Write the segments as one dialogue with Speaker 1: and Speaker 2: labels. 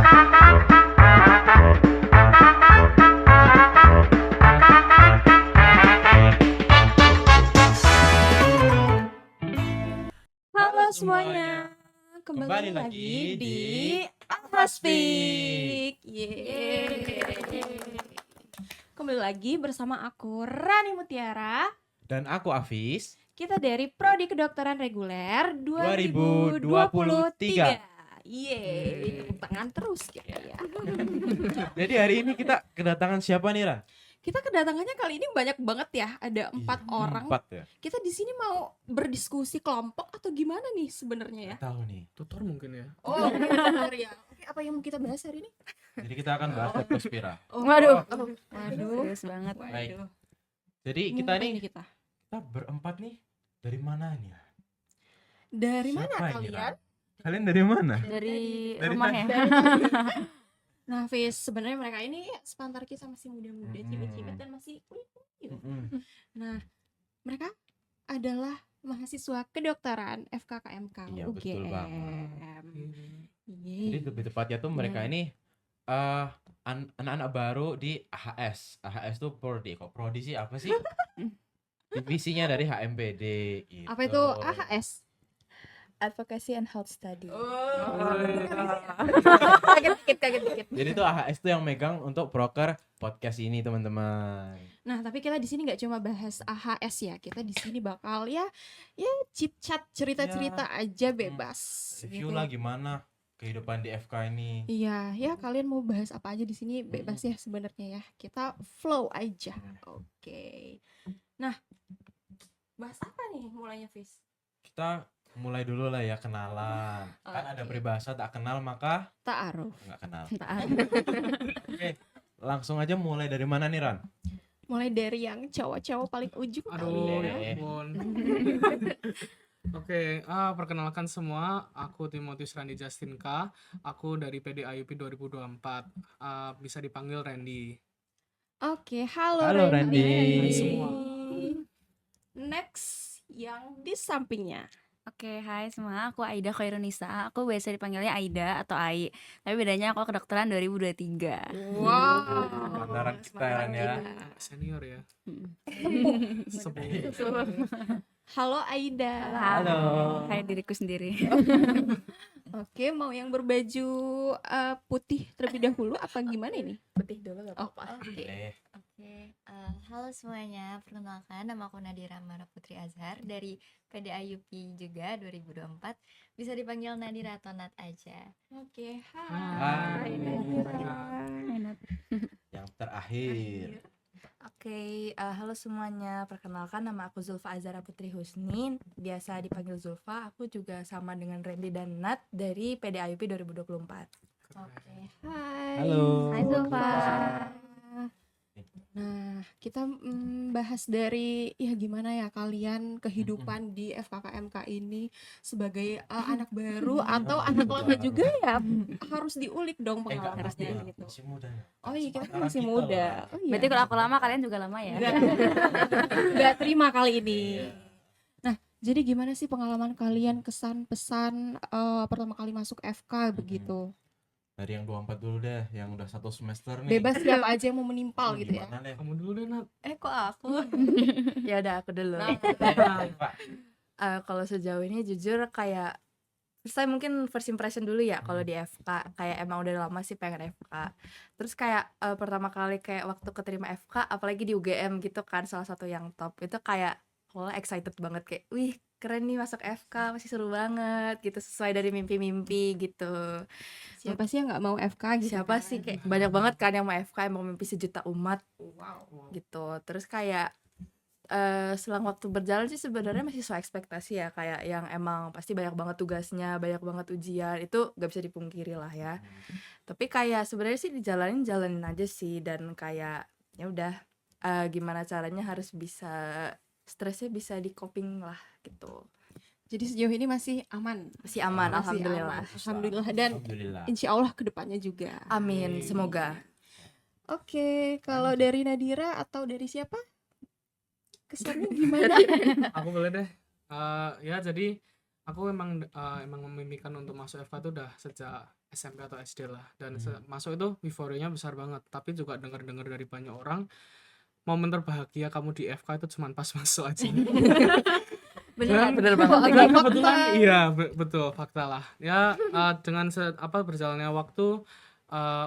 Speaker 1: Halo semuanya, kembali lagi
Speaker 2: lagi
Speaker 1: di
Speaker 2: di
Speaker 1: Ahaspik. Kembali lagi bersama aku Rani Mutiara.
Speaker 2: Dan aku Afis.
Speaker 1: Kita dari Prodi Kedokteran Reguler
Speaker 2: 2023.
Speaker 1: 2023. Yeay, tepuk tangan terus kita ya.
Speaker 2: Jadi hari ini kita kedatangan siapa nih, Ra?
Speaker 1: Kita kedatangannya kali ini banyak banget ya, ada 4 orang.
Speaker 2: 4 ya?
Speaker 1: Kita di sini mau berdiskusi kelompok atau gimana nih sebenarnya ya?
Speaker 2: Nggak tahu nih.
Speaker 3: Tutor mungkin ya.
Speaker 1: Oh, benar ya. Oke, apa yang mau kita bahas hari ini?
Speaker 2: Jadi kita akan bahas leptospira.
Speaker 4: Waduh.
Speaker 1: Waduh.
Speaker 4: Serius banget.
Speaker 2: Baik. Jadi kita
Speaker 1: Apa
Speaker 2: nih,
Speaker 1: ini kita?
Speaker 2: kita berempat nih dari mana nih? Ya?
Speaker 1: Dari mana
Speaker 2: Siapa ini,
Speaker 1: kalian?
Speaker 2: Ra? Kalian dari mana?
Speaker 4: Dari
Speaker 2: Dari
Speaker 4: rumah
Speaker 2: tadi.
Speaker 4: ya.
Speaker 1: Nah, Fis, sebenarnya mereka ini sepantar kita masih muda-muda,
Speaker 2: Mm-mm.
Speaker 1: cimit-cimit dan masih kuliah.
Speaker 2: Mm-mm.
Speaker 1: Nah, mereka adalah mahasiswa kedokteran FKKMK
Speaker 2: Iya, betul
Speaker 1: UGM.
Speaker 2: banget.
Speaker 1: Yeay.
Speaker 2: Jadi lebih tepatnya tuh mereka ini anak-anak baru di AHS. AHS tuh prodi. Kok prodi sih apa sih? Divisinya dari HMPD gitu.
Speaker 1: Apa itu AHS?
Speaker 4: Advocacy and Health Study.
Speaker 1: Kaget dikit.
Speaker 2: Jadi tuh AHS tuh yang megang untuk broker podcast ini, teman-teman.
Speaker 1: Nah, tapi kita di sini nggak cuma bahas AHS ya. Kita di sini bakal ya chit-chat, cerita-cerita aja bebas.
Speaker 2: Review
Speaker 1: gitu.
Speaker 2: lah gimana kehidupan di FK ini.
Speaker 1: Iya, ya kalian mau bahas apa aja di sini bebas ya sebenarnya ya. Kita flow aja. Oke. Nah, bahas apa nih mulainya, Fis?
Speaker 2: Kita mulai dulu lah ya kenalan. Kan ada
Speaker 1: Oke.
Speaker 2: peribahasa tak kenal maka
Speaker 1: Ta'aruf.
Speaker 2: nggak kenal.
Speaker 4: Taat.
Speaker 2: Oke, langsung aja mulai dari mana nih, Ran?
Speaker 1: Mulai dari yang cowok-cowok paling ujung
Speaker 3: Aduh,
Speaker 1: kali ya.
Speaker 3: ya ampun. Oke, perkenalkan semua, aku Timotius Randy Justin K. Aku dari PDIUP 2024. Bisa dipanggil Randy.
Speaker 1: Oke, halo,
Speaker 2: Halo, Randy.
Speaker 3: Hai semua.
Speaker 1: Next, yang di sampingnya.
Speaker 4: Oke, hai semua. Aku Aida Khairunisa. Aku biasa dipanggilnya Aida atau Ai. Tapi bedanya aku kedokteran 2023.
Speaker 1: Wow.
Speaker 2: Antara kita ya.
Speaker 3: Senior ya.
Speaker 4: Sepuh.
Speaker 3: Sepuh.
Speaker 1: Halo Aida.
Speaker 2: Halo.
Speaker 4: Hai diriku sendiri.
Speaker 1: Oke, mau yang berbaju putih terlebih dahulu apa gimana ini?
Speaker 4: Putih dulu gak
Speaker 1: apa-apa.
Speaker 4: apa-apa.
Speaker 2: Boleh.
Speaker 5: Oke, halo semuanya. Perkenalkan, nama aku Nadira Mara Putri Azhar dari PDIUP juga 2024. Bisa dipanggil Nadira atau Nat aja.
Speaker 1: Oke,
Speaker 2: Hai.
Speaker 4: Enak.
Speaker 2: Yang terakhir.
Speaker 6: Oke, halo semuanya. Perkenalkan, nama aku Zulfa Azhara Putri Husni. Biasa dipanggil Zulfa. Aku juga sama dengan Randy dan Nat dari PDIUP 2024.
Speaker 5: Oke.
Speaker 1: Hai.
Speaker 2: Halo.
Speaker 4: Hai Zulfa.
Speaker 1: Nah, kita bahas dari ya gimana ya kalian kehidupan di FKKMK ini sebagai anak baru atau anak lama juga ya harus diulik dong
Speaker 2: Enggak,
Speaker 1: pengalamannya gitu.
Speaker 2: masih muda.
Speaker 1: Oh iya, kita kan
Speaker 2: Sekarang
Speaker 1: masih
Speaker 2: kita
Speaker 1: muda.
Speaker 2: lah.
Speaker 1: Oh, iya.
Speaker 4: Berarti kalau aku lama, kalian juga lama ya?
Speaker 1: Nggak terima kali ini.
Speaker 2: Iya.
Speaker 1: Nah, jadi gimana sih pengalaman kalian, kesan pesan pertama kali masuk FK begitu?
Speaker 2: Dari yang 24 dulu deh, yang udah 1 semester nih.
Speaker 1: Bebas siapa aja yang mau menimpal gitu ya.
Speaker 2: Gimana deh?
Speaker 3: Kamu dulu deh, Nat.
Speaker 6: Kok aku? Ya udah aku dulu.
Speaker 2: Pak.
Speaker 6: Kalau sejauh ini jujur kayak saya mungkin first impression dulu ya kalau di FK. Kayak emang udah lama sih pengen FK. Terus kayak pertama kali kayak waktu keterima FK, apalagi di UGM gitu kan, salah satu yang top. Itu kayak excited banget, kayak wih keren nih masuk FK, masih seru banget gitu, sesuai dari mimpi-mimpi gitu.
Speaker 1: Siapa sih yang nggak mau FK gitu?
Speaker 6: Siapa
Speaker 1: kan?
Speaker 6: sih, kayak banyak banget kan yang mau FK, emang mimpi sejuta umat
Speaker 3: Wow.
Speaker 6: gitu. Terus kayak selang waktu berjalan sih sebenarnya masih sesuai ekspektasi ya, kayak yang emang pasti banyak banget tugasnya, banyak banget ujian, itu gak bisa dipungkiri lah ya. Tapi kayak sebenarnya sih jalanin aja sih, dan kayak ya udah gimana caranya harus bisa stresnya bisa di coping lah gitu.
Speaker 1: Jadi sejauh ini masih aman.
Speaker 6: Masih aman,
Speaker 1: Masih
Speaker 6: alhamdulillah.
Speaker 1: aman. Alhamdulillah, dan
Speaker 2: Alhamdulillah.
Speaker 1: insya Allah kedepannya juga.
Speaker 6: Amin, semoga.
Speaker 1: Oke, kalau dari Nadira atau dari siapa? Kesannya gimana?
Speaker 3: Aku boleh deh. Ya jadi Aku emang memimpikan untuk masuk FK itu udah sejak SMP atau SD lah, dan masuk itu euforianya besar banget, tapi juga dengar-dengar dari banyak orang momen terbahagia kamu di FK itu cuman pas masuk aja.
Speaker 6: Bener
Speaker 3: Dan
Speaker 6: banget.
Speaker 3: dan kebetulan iya betul fakta lah ya. Dengan berjalannya waktu,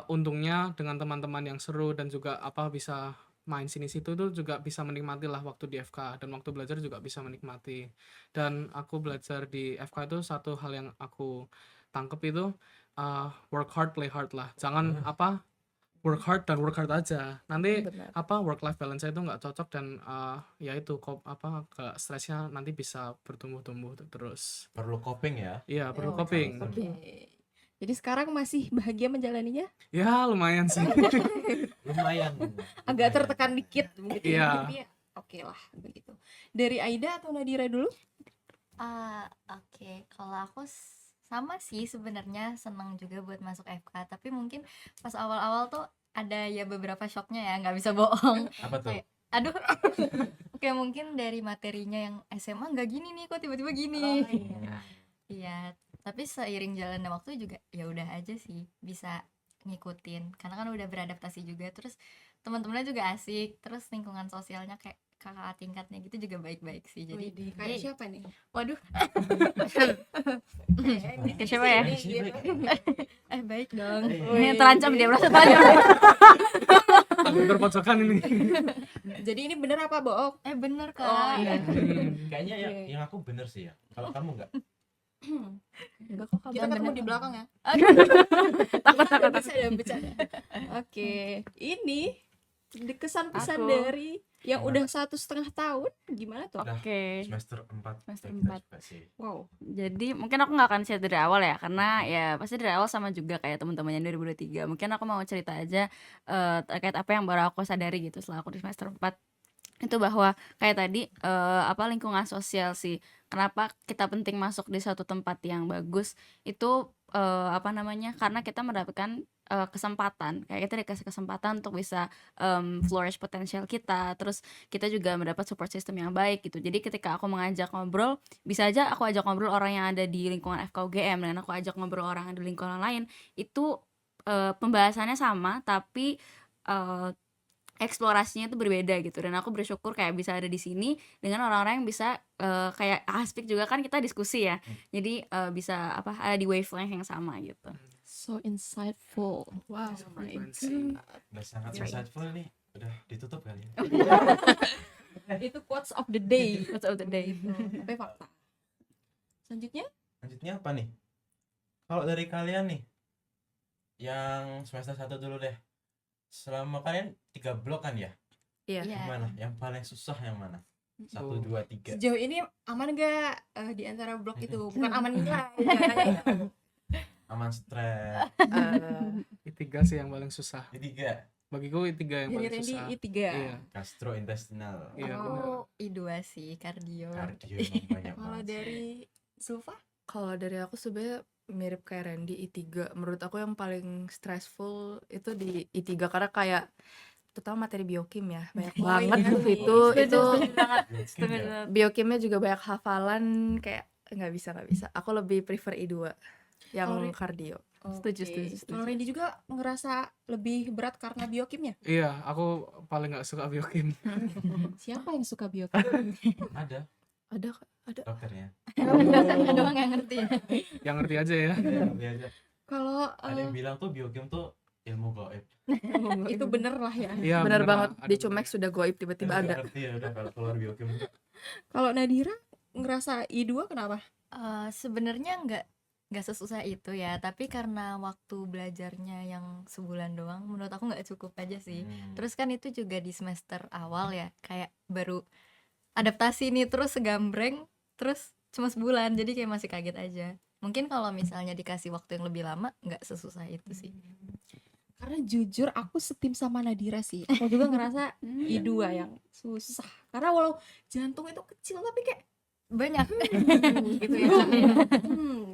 Speaker 3: untungnya dengan teman-teman yang seru dan juga bisa main sini situ tuh juga bisa menikmati lah waktu di FK, dan waktu belajar juga bisa menikmati. Dan aku belajar di FK itu satu hal yang aku tangkep itu, work hard play hard lah, jangan work hard dan work hard aja, nanti
Speaker 6: Bener.
Speaker 3: work life balance itu nggak cocok, dan ya itu ke stresnya nanti bisa bertumbuh-tumbuh terus.
Speaker 2: Perlu coping ya.
Speaker 3: Iya perlu
Speaker 1: Oh,
Speaker 3: coping.
Speaker 1: Oke. Jadi sekarang masih bahagia menjalaninya?
Speaker 3: Ya lumayan sih.
Speaker 2: Lumayan.
Speaker 1: Agak tertekan dikit begitu
Speaker 3: Iya.
Speaker 1: ya. Tapi ya oke lah begitu. Dari Aida atau Nadira dulu?
Speaker 5: Oke, kalau aku sama sih sebenarnya, senang juga buat masuk FK, tapi mungkin pas awal-awal tuh ada ya beberapa shocknya ya, nggak bisa bohong.
Speaker 2: Apa tuh?
Speaker 5: Kayak, aduh, kayak mungkin dari materinya yang SMA nggak gini nih, kok tiba-tiba gini. Iya, tapi seiring jalannya waktu juga ya udah aja sih, bisa ngikutin karena kan udah beradaptasi juga, terus teman-temannya juga asik, terus lingkungan sosialnya kayak kakak tingkatnya gitu juga baik-baik sih, jadi
Speaker 1: Widih, kayak siapa nih?
Speaker 5: waduh.
Speaker 4: Kayak siapa ya?
Speaker 5: Baik dong.
Speaker 4: Ini terancam dia, merasa terancam.
Speaker 3: Agak terpojokan ini.
Speaker 1: Jadi ini bener apa bohong?
Speaker 5: Bener kak.
Speaker 1: Oh, iya.
Speaker 2: Kayaknya yang aku bener sih ya. Kalau kamu enggak?
Speaker 6: Enggak kok
Speaker 1: Kita
Speaker 6: kabar.
Speaker 1: ketemu di belakang ya.
Speaker 4: Takut.
Speaker 1: Bercanda. Oke, ini kesan-pesan
Speaker 4: Aku.
Speaker 1: dari yang udah 1,5 tahun gimana tuh?
Speaker 2: Udah
Speaker 4: Oke.
Speaker 2: semester 4.
Speaker 4: Semester
Speaker 2: kita
Speaker 4: 4.
Speaker 2: coba sih.
Speaker 1: Wow.
Speaker 4: Jadi mungkin aku nggak akan share dari awal ya, karena ya pasti dari awal sama juga kayak teman-temannya 2023. Mungkin aku mau cerita aja terkait apa yang baru aku sadari gitu setelah aku di semester 4. Itu bahwa kayak tadi lingkungan sosial sih. Kenapa kita penting masuk di suatu tempat yang bagus itu karena kita mendapatkan kesempatan, kayak kita dikasih kesempatan untuk bisa flourish potensial kita, terus kita juga mendapat support system yang baik gitu. Jadi ketika aku mengajak ngobrol, bisa aja aku ajak ngobrol orang yang ada di lingkungan FKUGM, dan aku ajak ngobrol orang yang di lingkungan lain, itu pembahasannya sama tapi eksplorasinya itu berbeda gitu. Dan aku bersyukur kayak bisa ada di sini dengan orang-orang yang bisa kayak Aspik juga kan kita diskusi ya, jadi bisa ada di wavelength yang sama gitu.
Speaker 1: So insightful.
Speaker 6: Wow.
Speaker 3: Frekuensi.
Speaker 2: Udah sangat
Speaker 1: Right.
Speaker 2: insightful nih. Udah ditutup kali ya.
Speaker 1: Itu quotes of the day.
Speaker 4: Quotes of the day.
Speaker 1: Tapi fakta. Selanjutnya?
Speaker 2: Lanjutnya apa nih? Kalau dari kalian nih, yang semester 1 dulu deh. Selama kalian 3 blok kan ya?
Speaker 6: Iya.
Speaker 5: Iya.
Speaker 2: Gimana? Yang paling susah yang mana? 1, 2, 3.
Speaker 1: Sejauh ini aman gak di antara blok itu? Bukan aman nilai. Ya.
Speaker 2: Aman stres.
Speaker 3: I3 sih yang paling susah.
Speaker 2: Jadi 3.
Speaker 3: Bagiku I3 yang
Speaker 1: Jadi
Speaker 3: paling
Speaker 1: Randy
Speaker 3: susah.
Speaker 1: I3.
Speaker 3: Iya.
Speaker 2: Gastrointestinal.
Speaker 3: Iya,
Speaker 5: Aku
Speaker 3: benar.
Speaker 5: I2 sih, kardio.
Speaker 2: Kardio emang banyak
Speaker 1: Kalau
Speaker 2: banget.
Speaker 1: dari Zulfa?
Speaker 6: Kalau dari aku sebenarnya mirip kayak Randy, I3. Menurut aku yang paling stressful itu di I3 karena kayak terutama materi biokim ya, banyak
Speaker 1: Oh,
Speaker 6: banget
Speaker 1: iya
Speaker 6: tuh
Speaker 1: nih.
Speaker 6: itu
Speaker 4: Setuju banget.
Speaker 2: Mungkin
Speaker 4: Setuju
Speaker 2: ya.
Speaker 4: banget.
Speaker 6: biokimnya juga banyak hafalan, kayak nggak bisa. Aku lebih prefer I2 yang
Speaker 1: Kalau Ri-
Speaker 6: kardio.
Speaker 4: Setuju,
Speaker 1: Oke.
Speaker 4: setuju.
Speaker 1: Kalau Randy juga ngerasa lebih berat karena biokimnya?
Speaker 3: Iya, aku paling nggak suka biokim.
Speaker 1: Siapa yang suka biokim?
Speaker 2: Ada
Speaker 6: Ada
Speaker 2: dokternya.
Speaker 5: Doang yang ngerti ya.
Speaker 3: Yang ngerti aja ya.
Speaker 2: Biasa.
Speaker 1: Kalau
Speaker 2: Ada yang bilang tuh biokim tuh ilmu gaib.
Speaker 1: itu bener lah ya.
Speaker 3: Iya,
Speaker 6: bener
Speaker 3: bener,
Speaker 6: banget
Speaker 3: ada
Speaker 6: di
Speaker 3: bener.
Speaker 6: Cumek sudah goib tiba-tiba
Speaker 2: Udah
Speaker 6: ada.
Speaker 2: ngerti ya udah kalau keluar biokim.
Speaker 1: Kalau Nadira ngerasa I2 kenapa?
Speaker 5: Sebenarnya nggak sesusah itu ya, tapi karena waktu belajarnya yang sebulan doang, menurut aku nggak cukup aja sih. Terus kan itu juga di semester awal ya, kayak baru adaptasi nih, terus segambreng, terus cuma sebulan, jadi kayak masih kaget aja. Mungkin kalau misalnya dikasih waktu yang lebih lama, nggak sesusah itu sih.
Speaker 1: Karena jujur aku setim sama Nadira sih. Aku juga ngerasa I2 yang susah. Karena walau jantung itu kecil tapi kayak
Speaker 5: Banyak.
Speaker 1: gitu ya.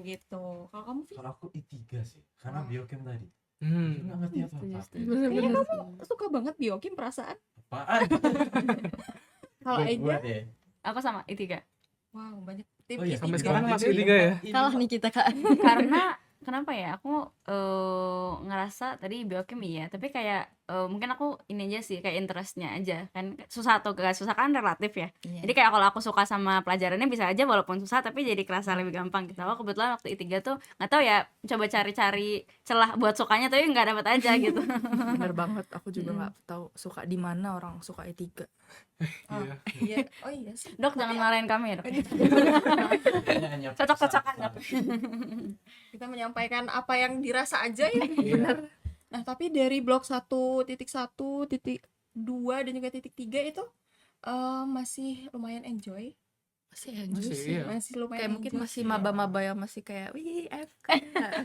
Speaker 1: Gitu. Kalau kamu Fi?
Speaker 2: Kalau aku I3 sih, karena biokim tadi.
Speaker 3: Hmm.
Speaker 2: Nggak ngerti apa-apa.
Speaker 1: Kayaknya kamu suka banget biokim perasaan.
Speaker 2: Apaan?
Speaker 1: Kalau Aida,
Speaker 2: Buat ya.
Speaker 4: Aku sama I3.
Speaker 1: wow banyak Tim
Speaker 2: Oh iya,
Speaker 3: Sampai
Speaker 1: I3.
Speaker 3: sekarang
Speaker 2: Ini
Speaker 3: masih 3 ya?
Speaker 2: ini
Speaker 5: Kalah nih kita, Kak.
Speaker 4: Karena kenapa ya, aku ngerasa tadi biokim iya, tapi kayak mungkin aku ini aja sih, kayak interestnya aja kan, susah atau gak susah kan relatif ya.
Speaker 5: Iya.
Speaker 4: Jadi kayak kalau aku suka sama pelajarannya bisa aja walaupun susah tapi jadi kerasa lebih gampang gitu. Aku kebetulan waktu I3 tuh nggak tahu ya, coba cari-cari celah buat sukanya tapi nggak dapet aja gitu.
Speaker 6: Bener banget, aku juga nggak tahu suka di mana orang suka E3.
Speaker 3: Iya.
Speaker 1: Iya. Oh iya sih.
Speaker 4: Dok jangan marahin kami ya dok.
Speaker 2: hanya
Speaker 4: Cocok-cocokan dok.
Speaker 1: Kita menyampaikan apa yang dirasa aja ya.
Speaker 3: Bener.
Speaker 1: Nah, tapi dari blok 1.1, titik 2 dan juga titik 3 itu masih lumayan enjoy.
Speaker 6: Masih enjoy
Speaker 3: Masih,
Speaker 6: sih.
Speaker 3: iya.
Speaker 1: Masih lumayan
Speaker 6: Kayak mungkin
Speaker 1: enjoy
Speaker 6: masih
Speaker 1: sih.
Speaker 6: maba-maba yang masih kayak wih FK.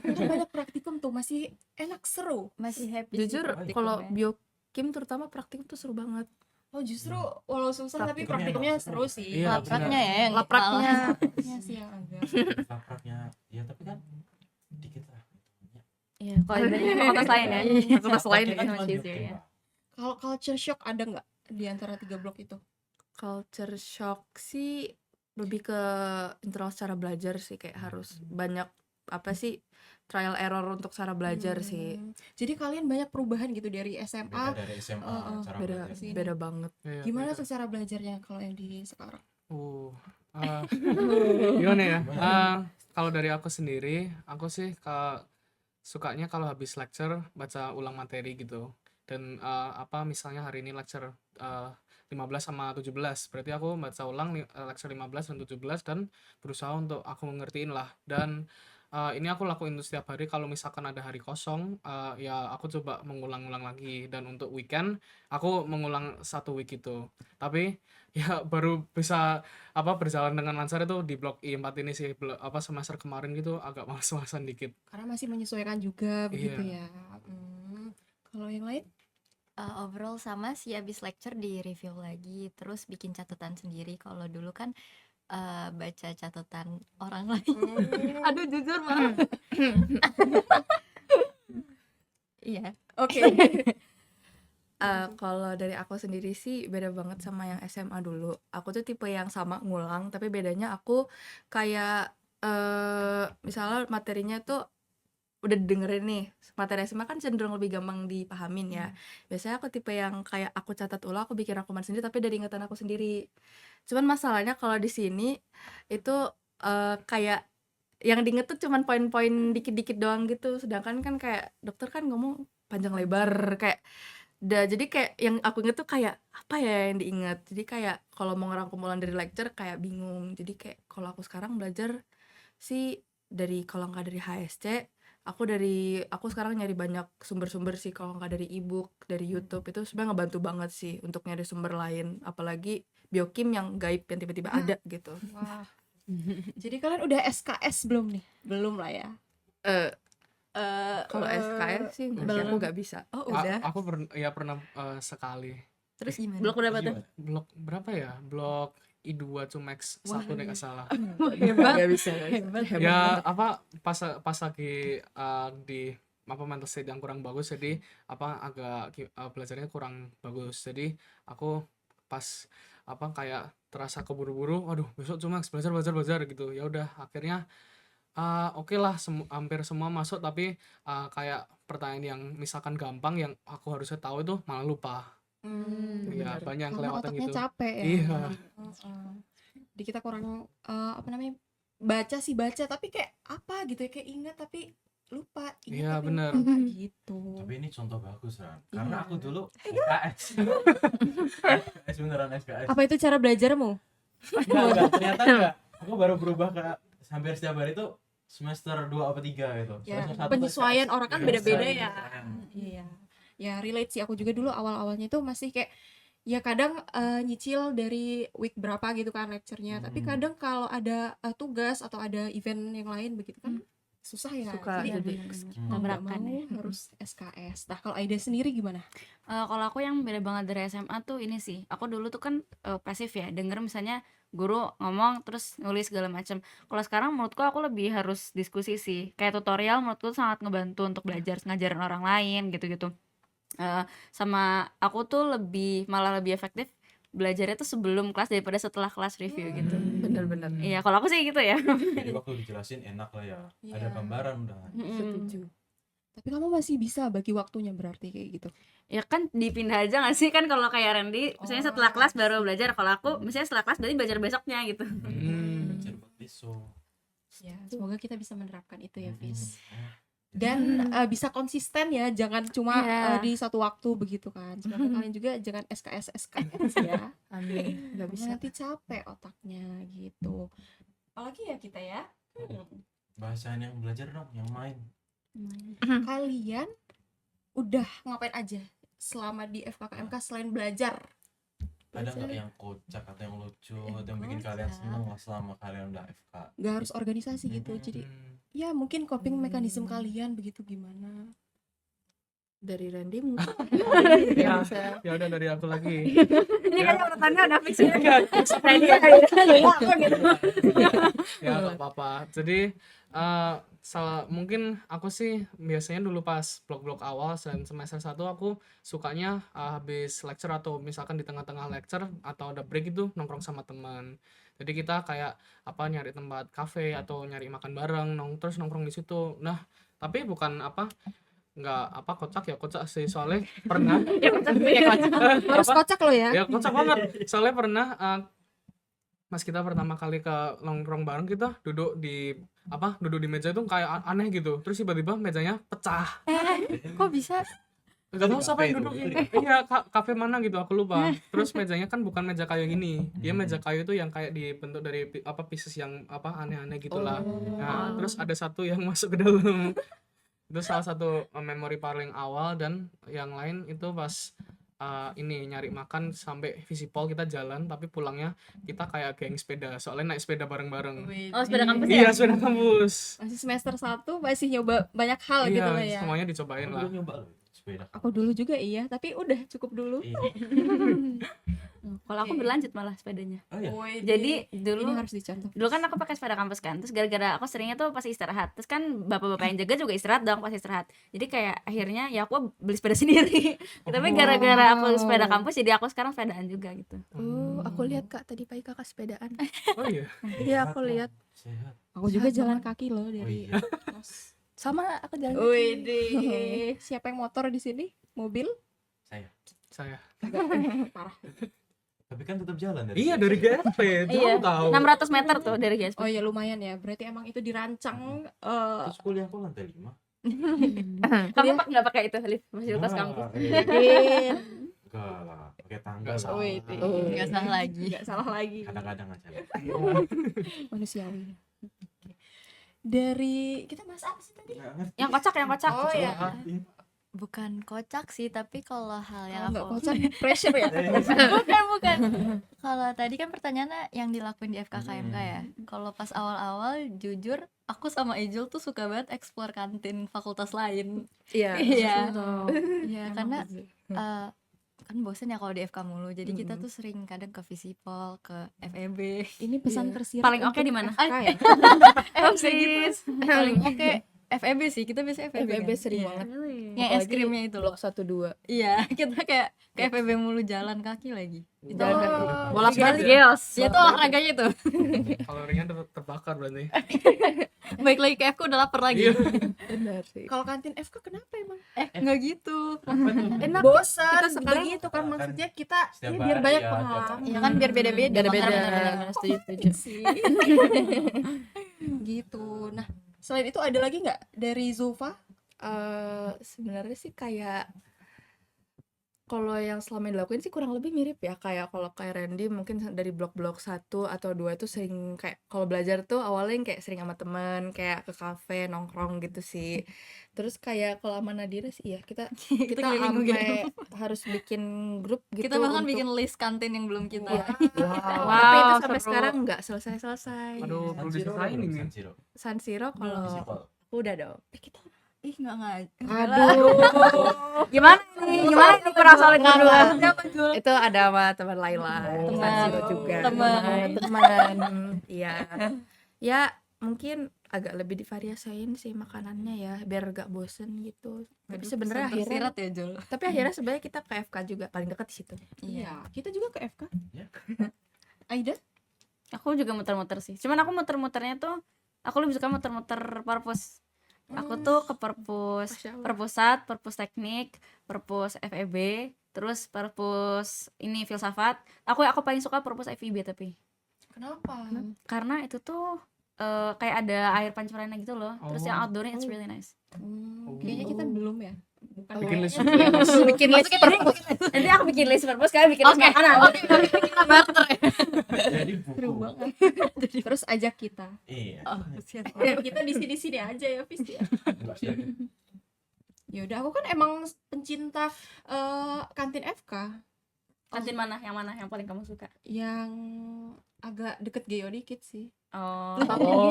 Speaker 1: Masih banyak praktikum tuh, masih enak seru.
Speaker 5: Masih happy
Speaker 6: Jujur
Speaker 5: sih praktikumnya.
Speaker 6: kalau biokim terutama praktikum tuh seru banget.
Speaker 1: Oh, justru walau susah tapi
Speaker 2: Praktikumnya
Speaker 1: praktikumnya
Speaker 2: emang
Speaker 1: seru
Speaker 2: seru.
Speaker 1: sih.
Speaker 3: Iya,
Speaker 5: lapraknya ya yang
Speaker 6: Lapraknya
Speaker 1: Iya sih yang agak.
Speaker 2: lapraknya ya, tapi kan dikit lah.
Speaker 4: Iya, kalau dibandingin fakultas lain ya.
Speaker 6: fakultas lain
Speaker 2: Tapi kan
Speaker 4: sama
Speaker 2: cuma
Speaker 4: cheesy,
Speaker 2: diokin,
Speaker 4: ya.
Speaker 2: Pak.
Speaker 1: Kalau culture shock ada nggak di antara 3 blok itu?
Speaker 6: culture shock sih lebih ke internal cara belajar sih, kayak harus banyak apa sih trial error untuk cara belajar sih.
Speaker 1: Jadi kalian banyak perubahan gitu dari
Speaker 2: Beda
Speaker 1: SMA.
Speaker 2: dari SMA cara
Speaker 6: Beda
Speaker 2: belajar.
Speaker 1: sih.
Speaker 6: beda banget.
Speaker 3: Iya,
Speaker 1: Gimana
Speaker 3: beda.
Speaker 1: tuh cara belajarnya kalau yang di sekarang?
Speaker 3: ah, gimana ya?
Speaker 2: Gimana?
Speaker 3: Kalau dari aku sendiri, aku sih sukanya kalau habis lecture baca ulang materi gitu. Dan apa misalnya hari ini lecture 15 sama 17, berarti aku baca ulang lecture 15 dan 17 dan berusaha untuk aku mengertiin lah. Dan ini aku lakuin tuh setiap hari. Kalau misalkan ada hari kosong, ya aku coba mengulang-ulang lagi. Dan untuk weekend aku mengulang 1 week itu. Tapi ya baru bisa berjalan dengan lancar itu di blok I4 ini sih. Semester kemarin gitu agak malas-malasan dikit.
Speaker 1: Karena masih menyesuaikan juga begitu
Speaker 3: Iya.
Speaker 1: ya. Kalau yang lain?
Speaker 5: Overall sama sih, abis lecture di review lagi, terus bikin catatan sendiri. Kalau dulu kan baca catatan orang lain. Aduh jujur malah. Iya.
Speaker 1: Oke.
Speaker 6: Kalau dari aku sendiri sih beda banget sama yang SMA dulu. Aku tuh tipe yang sama ngulang, tapi bedanya aku kayak misalnya materinya tuh udah dengerin nih, materi SMA kan cenderung lebih gampang dipahamin ya. Biasanya aku tipe yang kayak aku catat ulang, aku bikin rangkuman sendiri tapi dari ingatan aku sendiri. Cuman masalahnya kalau di sini itu kayak yang diinget tuh cuman poin-poin dikit-dikit doang gitu. Sedangkan kan kayak dokter kan ngomong panjang lebar kayak jadi kayak yang aku inget tuh kayak apa ya yang diingat. Jadi kayak kalau mau ngerangkum ulang dari lecture kayak bingung. Jadi kayak kalau aku sekarang belajar sih dari, kalau nggak dari HSC, aku sekarang nyari banyak sumber-sumber sih. Kalau nggak dari ebook, dari YouTube, itu sebenarnya ngebantu banget sih untuk nyari sumber lain. Apalagi biokim yang gaib yang tiba-tiba ada gitu.
Speaker 1: Wah. Jadi kalian udah SKS belum nih? Belum lah ya.
Speaker 6: Kalau SKS sih aku nggak bisa.
Speaker 5: Oh udah.
Speaker 3: Aku pernah sekali.
Speaker 5: Terus gimana?
Speaker 4: Blok berapa tuh?
Speaker 3: Blok berapa ya? Blok I2 Cumex 1 nih nggak salah.
Speaker 6: Nggak bisa.
Speaker 3: Ya pas lagi di mental state yang kurang bagus, jadi agak belajarnya kurang bagus. Jadi aku pas kayak terasa keburu-buru, aduh besok cuma belajar gitu. Ya udah akhirnya oke lah, hampir semua masuk, tapi kayak pertanyaan yang misalkan gampang yang aku harusnya tahu itu malah lupa. Ya banyak yang
Speaker 1: Karena
Speaker 3: kelewatan
Speaker 1: otaknya
Speaker 3: gitu.
Speaker 1: capek ya.
Speaker 3: Iya.
Speaker 1: Jadi kita kurang baca tapi kayak apa gitu ya, kayak ingat tapi lupa.
Speaker 3: Iya,
Speaker 1: tapi
Speaker 3: bener.
Speaker 1: lupa gitu.
Speaker 2: Tapi ini contoh bagus, Ran.
Speaker 1: Iya.
Speaker 2: Karena aku dulu SKS. SKS beneran SKS.
Speaker 1: Apa itu cara belajarmu?
Speaker 2: Enggak, ternyata enggak. Aku baru berubah ke hampir setiap hari itu semester 2 apa 3 gitu.
Speaker 1: Ya,
Speaker 2: Semester 1 tuh
Speaker 1: penyesuaian
Speaker 2: SKS.
Speaker 1: orang kan
Speaker 2: Iya,
Speaker 1: beda-beda ya.
Speaker 2: penyesuaian.
Speaker 1: Iya. Ya relate sih, aku juga dulu awal-awalnya itu masih kayak ya kadang nyicil dari week berapa gitu kan lecture-nya. Tapi kadang kalau ada tugas atau ada event yang lain begitu kan susah ya.
Speaker 6: Suka
Speaker 1: Jadi
Speaker 6: jadi
Speaker 1: mau nggak
Speaker 4: tabrakan
Speaker 1: mau
Speaker 4: ya.
Speaker 1: harus SKS. Nah, kalau Aida sendiri gimana?
Speaker 4: Kalau aku yang beda banget dari SMA tuh ini sih, aku dulu tuh kan pasif ya, denger misalnya guru ngomong terus nulis segala macam. Kalau sekarang menurutku aku lebih harus diskusi sih, kayak tutorial menurutku sangat ngebantu untuk belajar ngajarin orang lain gitu-gitu. Sama aku tuh malah lebih efektif belajarnya tuh sebelum kelas daripada setelah kelas review gitu.
Speaker 6: Bener-bener.
Speaker 4: Iya, kalau aku sih gitu ya.
Speaker 2: Jadi waktu dijelasin enak lah ya. Ada
Speaker 1: Iya.
Speaker 2: gambaran udah.
Speaker 6: Setuju.
Speaker 1: Tapi kamu masih bisa bagi waktunya berarti kayak gitu.
Speaker 4: Ya kan dipindah aja nggak sih, kan kalau kayak Randy misalnya setelah kelas baru belajar, kalau aku misalnya setelah kelas berarti belajar besoknya gitu.
Speaker 2: Belajar buat besok.
Speaker 1: Ya, semoga kita bisa menerapkan itu ya, Fis.
Speaker 2: Oh,
Speaker 1: Dan bisa konsisten ya, jangan cuma
Speaker 4: Iya.
Speaker 1: di satu waktu begitu kan. Semoga kalian juga jangan SKS ya.
Speaker 6: Amin. Nggak bisa.
Speaker 1: Nanti capek otaknya gitu. Apalagi ya kita ya.
Speaker 2: Bahasaan yang belajar dong, yang main.
Speaker 1: Kalian udah ngapain aja selama di FKKMK selain belajar?
Speaker 2: Ada nggak yang kocak atau yang lucu atau yang bikin kalian seneng lah selama kalian udah FK?
Speaker 1: Gak harus organisasi gitu. Jadi ya mungkin coping mekanisme kalian begitu gimana?
Speaker 6: Dari Randy mungkin.
Speaker 3: Ya,
Speaker 6: Bisa.
Speaker 3: ya udah dari aku lagi.
Speaker 4: Ini kan urutannya udah fix ya.
Speaker 3: Ya,
Speaker 4: Randy ya aku gitu.
Speaker 3: ya nggak apa-apa. Jadi mungkin aku sih biasanya dulu pas blok-blok awal semester 1 aku sukanya habis lecture atau misalkan di tengah-tengah lecture atau ada break itu nongkrong sama teman. Jadi kita kayak nyari tempat kafe atau nyari makan bareng, terus nongkrong di situ. Nah, tapi bukan nggak kocak sih, soalnya pernah
Speaker 1: Harus kocak lo ya.
Speaker 3: ya kocak banget, soalnya pernah pas kita pertama kali ke nongkrong bareng, kita duduk di meja itu kayak aneh gitu, terus tiba-tiba mejanya pecah.
Speaker 5: Kok bisa?
Speaker 3: Gak tahu siapa yang
Speaker 2: Kafe
Speaker 3: duduk.
Speaker 2: itu.
Speaker 3: Iya, kafe mana gitu aku lupa. Terus mejanya kan bukan meja kayu gini, dia meja kayu itu yang kayak dibentuk dari pieces yang aneh-aneh gitulah. Nah, terus ada satu yang masuk ke dalam. Itu salah satu memori paling awal. Dan yang lain itu pas ini nyari makan sampai Visipol kita jalan, tapi pulangnya kita kayak geng sepeda, soalnya naik sepeda bareng-bareng.
Speaker 4: Oh, sepeda kampus ya?
Speaker 3: Iya, sepeda kampus.
Speaker 1: Masih semester 1 masih nyoba banyak hal gitu lah
Speaker 3: Iya,
Speaker 1: ya.
Speaker 3: semuanya dicobain
Speaker 2: Aku
Speaker 3: lah.
Speaker 2: belum nyoba loh sepeda.
Speaker 1: Aku dulu juga iya, tapi udah cukup dulu.
Speaker 2: Iya.
Speaker 4: Kalau aku berlanjut malah sepedanya.
Speaker 2: Oh ya.
Speaker 4: Jadi
Speaker 1: ini
Speaker 4: dulu
Speaker 1: harus dicontoh.
Speaker 4: kan aku pakai sepeda kampus kan, terus gara-gara aku seringnya tuh pas istirahat, terus kan bapak-bapak yang jaga juga istirahat dong pas istirahat, jadi kayak akhirnya ya aku beli sepeda sendiri. Tapi gara-gara aku sepeda kampus jadi aku sekarang sepedaan juga gitu.
Speaker 6: Oh, aku lihat Kak tadi pagi Kakak sepedaan.
Speaker 3: Oh iya.
Speaker 6: Iya, aku lihat.
Speaker 2: Sehat.
Speaker 1: Aku juga
Speaker 6: Sehat
Speaker 1: jalan
Speaker 6: banget.
Speaker 1: kaki loh
Speaker 2: Oh
Speaker 1: dari
Speaker 2: iya.
Speaker 1: kos.
Speaker 6: Sama aku jalan.
Speaker 1: Wede. Siapa yang motor di sini? Mobil?
Speaker 3: Saya.
Speaker 1: Parah.
Speaker 2: Tapi kan tetap jalan dari.
Speaker 3: Iya, dari GSP.
Speaker 4: Iya.
Speaker 3: Tahu.
Speaker 4: 600 meter tuh dari GSP.
Speaker 1: Oh ya lumayan ya. Berarti emang itu dirancang
Speaker 2: Terus kuliah aku lantai 5.
Speaker 4: Kamu nggak pakai itu lift fasilitas kampus?
Speaker 2: Enggak lah, pakai tangga
Speaker 3: Nggak
Speaker 2: lah.
Speaker 3: salah.
Speaker 1: Wede.
Speaker 5: Nggak salah lagi.
Speaker 1: Nggak salah lagi.
Speaker 2: Kadang-kadang aja.
Speaker 1: Manusiawi. Dari kita bahas apa sih tadi?
Speaker 4: Yang kocak.
Speaker 1: Oh ya.
Speaker 5: Bukan kocak sih, tapi kalau hal yang
Speaker 1: Kalau nggak
Speaker 5: aku
Speaker 1: kocak pressure ya.
Speaker 5: bukan. Kalau tadi kan pertanyaannya yang dilakuin di FKKMK ya. Kalau pas awal-awal jujur aku sama Ijul tuh suka banget explore kantin fakultas lain.
Speaker 6: Iya.
Speaker 5: Iya.
Speaker 1: Iya,
Speaker 5: Iya, karena kan bosen ya kalau di FK mulu. Jadi kita tuh sering kadang ke Visipol, ke FEB.
Speaker 1: ini pesan
Speaker 6: Iya.
Speaker 1: tersirat.
Speaker 4: Paling oke
Speaker 1: untuk
Speaker 4: di mana?
Speaker 1: FK ya?
Speaker 5: gitu. Paling oke FEB sih, kita biasa FEB.
Speaker 6: FEB
Speaker 5: kan?
Speaker 6: sering
Speaker 5: Iya.
Speaker 6: banget.
Speaker 5: Yang es
Speaker 6: Apalagi
Speaker 5: krimnya itu loh.
Speaker 6: Blok 1 2.
Speaker 5: Iya, kita kayak ke FEB mulu jalan kaki lagi.
Speaker 6: Jalan kaki.
Speaker 1: Oh,
Speaker 6: Bolak-balik.
Speaker 4: Geos.
Speaker 5: Ya itu olahraganya itu.
Speaker 3: Kalorinya terbakar berarti.
Speaker 5: Baik lagi ke FK udah lapar lagi.
Speaker 3: Iya.
Speaker 6: Benar sih.
Speaker 1: Kalau kantin FK kenapa emang?
Speaker 5: Enggak gitu.
Speaker 6: Enak.
Speaker 1: Bosan
Speaker 6: kita sekarang
Speaker 1: gitu kan maksudnya kita
Speaker 2: Setiap
Speaker 1: ya, biar
Speaker 2: hari
Speaker 1: banyak
Speaker 2: ya, tiap
Speaker 1: pengalaman.
Speaker 5: Ya kan biar beda-beda.
Speaker 6: Beda-beda.
Speaker 5: Benar-benar, setuju.
Speaker 1: sih. Gitu. Nah, selain itu ada lagi nggak dari Zulfa?
Speaker 6: Sebenarnya sih kayak kalau yang selama ini dilakuin sih kurang lebih mirip ya, kayak kalau kayak Randy mungkin dari blok-blok 1 atau 2 itu sering kayak kalau belajar tuh awalnya yang kayak sering sama temen kayak ke kafe nongkrong gitu sih. Terus kayak kalau sama Nadira sih ya kita
Speaker 5: keliling gitu.
Speaker 6: sampai harus bikin grup gitu
Speaker 5: Kita bahkan
Speaker 6: untuk-
Speaker 5: bikin list kantin yang belum kita.
Speaker 6: Iya.
Speaker 3: Wow.
Speaker 6: Tapi itu sampai
Speaker 4: seru.
Speaker 6: sekarang nggak selesai-selesai.
Speaker 3: Aduh, perlu diselesain ini.
Speaker 2: San Siro.
Speaker 6: San Siro kalau
Speaker 2: Visipol.
Speaker 6: udah dong.
Speaker 5: Ih, enggak.
Speaker 1: Aduh.
Speaker 4: Gimana nih kurang solid berdua.
Speaker 6: Itu ada sama teman Laila,
Speaker 3: Oh.
Speaker 6: San Siro juga.
Speaker 5: Teman.
Speaker 6: Teman. Iya. Ya mungkin agak lebih divariasiin sih makanannya ya biar gak bosen gitu. Tapi
Speaker 5: Waduh,
Speaker 6: sebenarnya
Speaker 5: pesan
Speaker 6: akhirnya
Speaker 5: tersirat ya Jol.
Speaker 6: tapi akhirnya sebenarnya kita ke FK juga paling dekat di situ.
Speaker 1: Iya, kita juga ke FK.
Speaker 2: Ya.
Speaker 1: Aida?
Speaker 4: Aku juga muter-muter sih. Cuman aku muter-muternya tuh aku lebih suka muter-muter perpus. Aku tuh ke perpus,
Speaker 6: Masya Allah.
Speaker 4: perpusat, perpus teknik, perpus FEB, terus perpus ini filsafat. Aku paling suka perpus FIB tapi
Speaker 1: Kenapa?
Speaker 4: karena itu tuh kayak ada air pancurannya gitu loh. Terus yang
Speaker 3: Oh.
Speaker 4: outdoornya it's really nice.
Speaker 1: Kayaknya kita belum ya. Bukan
Speaker 3: Bikin list.
Speaker 6: Bikin list perpus.
Speaker 4: Nanti aku bikin list perpus, kalian bikin list makanan.
Speaker 5: Kita barter ya.
Speaker 2: Jadi
Speaker 1: Seru
Speaker 2: buku.
Speaker 1: banget. Terus ajak kita.
Speaker 2: Iya.
Speaker 5: Oh, siap.
Speaker 1: Kita di sini-sini aja ya, Fis ya.
Speaker 2: Enggak sih.
Speaker 1: Ya udah, aku kan emang pencinta kantin FK
Speaker 4: Kantin mana? Yang mana yang paling kamu suka?
Speaker 1: yang agak deket Geo dikit sih.
Speaker 4: Oh.
Speaker 3: Oh,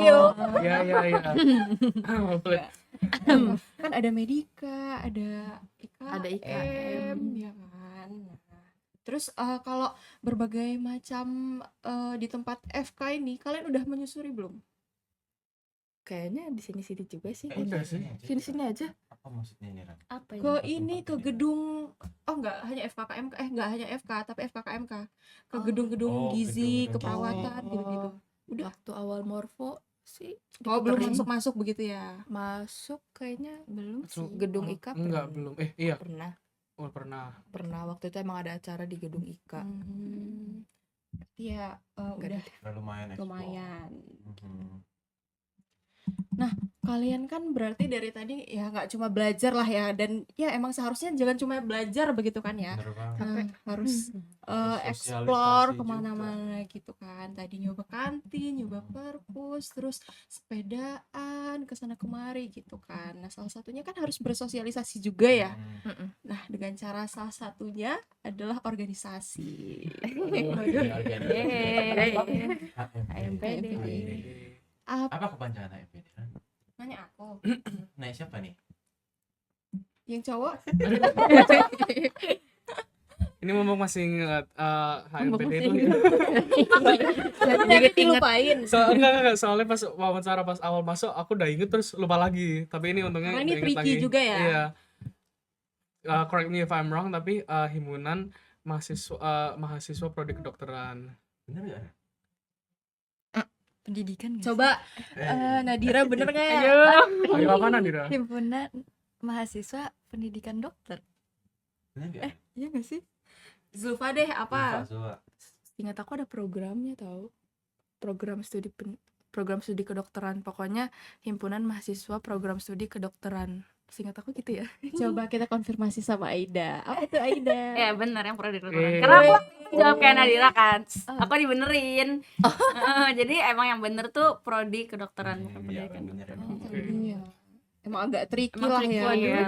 Speaker 3: iya iya iya. Boleh.
Speaker 1: Kan ada Medika, ada IKM,
Speaker 6: Ada IKM.
Speaker 1: ya kan. Nah, terus kalau berbagai macam di tempat FK ini, kalian udah menyusuri belum?
Speaker 6: Kayaknya di sini-sini juga sih.
Speaker 3: Udah sih.
Speaker 6: Sini-sini aja.
Speaker 2: Apa maksudnya ini, Ran?
Speaker 4: Apa
Speaker 1: Ke
Speaker 4: ya?
Speaker 1: ini, ke gedung, oh enggak hanya FKKMK, enggak hanya FK, tapi FKKMK. Ke
Speaker 5: Oh.
Speaker 1: gedung-gedung
Speaker 2: Oh,
Speaker 1: gizi,
Speaker 2: gedung-gedung
Speaker 1: keperawatan,
Speaker 3: gizi.
Speaker 1: gitu-gitu. Udah.
Speaker 6: Waktu awal morfo sih
Speaker 1: Oh, belum
Speaker 6: diputerin.
Speaker 1: masuk-masuk begitu ya.
Speaker 6: Masuk kayaknya
Speaker 5: Belum sih.
Speaker 6: gedung IKA
Speaker 3: Enggak, belum. Iya.
Speaker 6: pernah.
Speaker 3: Oh, pernah.
Speaker 6: Pernah waktu itu emang ada acara di gedung IKA.
Speaker 1: Berarti ya
Speaker 6: Nggak
Speaker 1: udah
Speaker 2: Udah lumayan explore.
Speaker 1: lumayan.
Speaker 2: Mhm.
Speaker 1: Kalian kan berarti dari tadi ya nggak cuma belajar lah ya, dan ya emang seharusnya jangan cuma belajar begitu kan ya.
Speaker 2: Bener banget.
Speaker 1: Nah, harus
Speaker 2: Harus
Speaker 1: explore
Speaker 2: sosialisasi
Speaker 1: kemana-mana gitu kan. Tadi nyoba kantin, nyoba perpus, terus sepedaan kesana kemari gitu kan. Nah, salah satunya kan harus bersosialisasi juga ya.
Speaker 2: Hmm.
Speaker 1: Nah, dengan cara salah satunya adalah organisasi.
Speaker 2: Iya,
Speaker 4: Yeay.
Speaker 2: HMPD.
Speaker 1: Apa
Speaker 2: Apa kepanjangan HMPD? Ran?
Speaker 1: nanya aku?
Speaker 2: Nah, siapa nih?
Speaker 1: Yang cowok?
Speaker 3: Ini mumpung masih ingat HMPD itu.
Speaker 1: Jadi dilupain.
Speaker 3: Enggak, soalnya pas wawancara pas awal masuk aku udah inget terus lupa lagi. Tapi ini untungnya
Speaker 1: Karena ini
Speaker 3: udah inget
Speaker 1: tricky
Speaker 3: lagi.
Speaker 1: juga ya.
Speaker 3: Iya. Correct me if I'm wrong, tapi himpunan mahasiswa prodi kedokteran.
Speaker 2: Bener ya?
Speaker 5: Pendidikan nggak
Speaker 1: Coba
Speaker 2: Eh,
Speaker 1: Nadira bener nggak ya?
Speaker 3: Ayo apa Nadira?
Speaker 5: sih? Himpunan mahasiswa pendidikan dokter.
Speaker 2: bener nggak?
Speaker 5: Iya nggak sih?
Speaker 1: Zulfa deh apa?
Speaker 2: Zulfa.
Speaker 6: Ingat aku ada programnya tahu. Program studi kedokteran. Pokoknya himpunan mahasiswa program studi kedokteran. Seingat aku gitu ya.
Speaker 1: Coba kita konfirmasi sama Aida. Apa tuh Aida?
Speaker 4: Ya benar yang prodi kedokteran.
Speaker 3: Eh.
Speaker 4: Karena aku jawab kayak Nadira kan. Aku dibenerin. Jadi emang yang bener tuh prodi kedokteran bukan
Speaker 2: Iya,
Speaker 4: pendidikan
Speaker 2: bener.
Speaker 4: dokteran.
Speaker 1: Iya. Emang agak tricky
Speaker 4: Emang
Speaker 1: lah
Speaker 4: tricky
Speaker 1: ya.
Speaker 4: ya.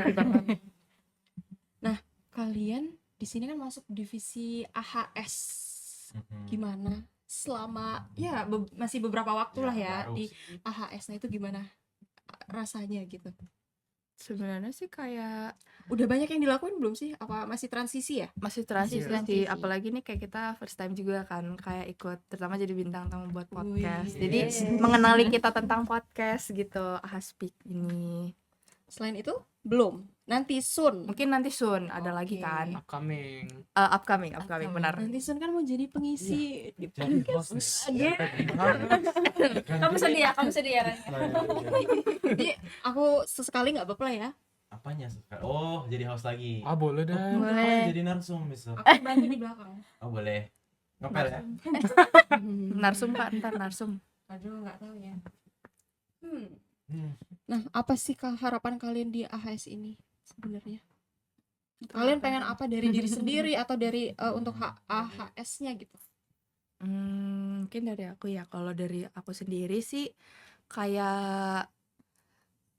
Speaker 1: Nah, kalian di sini kan masuk divisi AHS.
Speaker 2: Mhm.
Speaker 1: Gimana? Selama ya masih beberapa waktu lah ya
Speaker 2: baru
Speaker 1: di
Speaker 2: sih.
Speaker 1: AHS. Nah, itu gimana rasanya gitu?
Speaker 6: Sebenarnya sih kayak
Speaker 1: Udah banyak yang dilakuin belum sih? Apa masih transisi ya?
Speaker 6: masih transisi
Speaker 1: transisi.
Speaker 6: sih. Apalagi nih kayak kita first time juga kan kayak ikut terutama jadi bintang tamu buat podcast.
Speaker 1: Wih.
Speaker 6: Jadi
Speaker 2: Yes.
Speaker 6: mengenali kita tentang podcast gitu. Speak ini.
Speaker 1: Selain itu belum. Nanti soon.
Speaker 6: Mungkin nanti soon ada lagi
Speaker 1: Oke.
Speaker 6: kan.
Speaker 3: Upcoming.
Speaker 6: Upcoming
Speaker 5: Upcoming.
Speaker 6: benar.
Speaker 1: Nanti soon kan mau jadi pengisi di
Speaker 2: Jadi host nih.
Speaker 4: Kamu sedia kan?
Speaker 1: Jadi aku sesekali nggak apa-apa lah ya.
Speaker 2: Apanya sekarang? Oh, jadi host lagi.
Speaker 3: Ah, boleh deh.
Speaker 5: Boleh.
Speaker 2: Jadi narsum bisa.
Speaker 1: Aku bantu di belakang.
Speaker 2: Oh, boleh. Ngepel ya?
Speaker 6: Narsum Kak, ntar narsum.
Speaker 1: Aduh, nggak tahu ya.
Speaker 2: Hmm.
Speaker 1: Nah, apa sih harapan kalian di AHS ini sebenarnya? Kalian pengen apa dari diri sendiri atau dari untuk AHS-nya gitu?
Speaker 6: Mungkin dari aku ya. Kalau dari aku sendiri sih kayak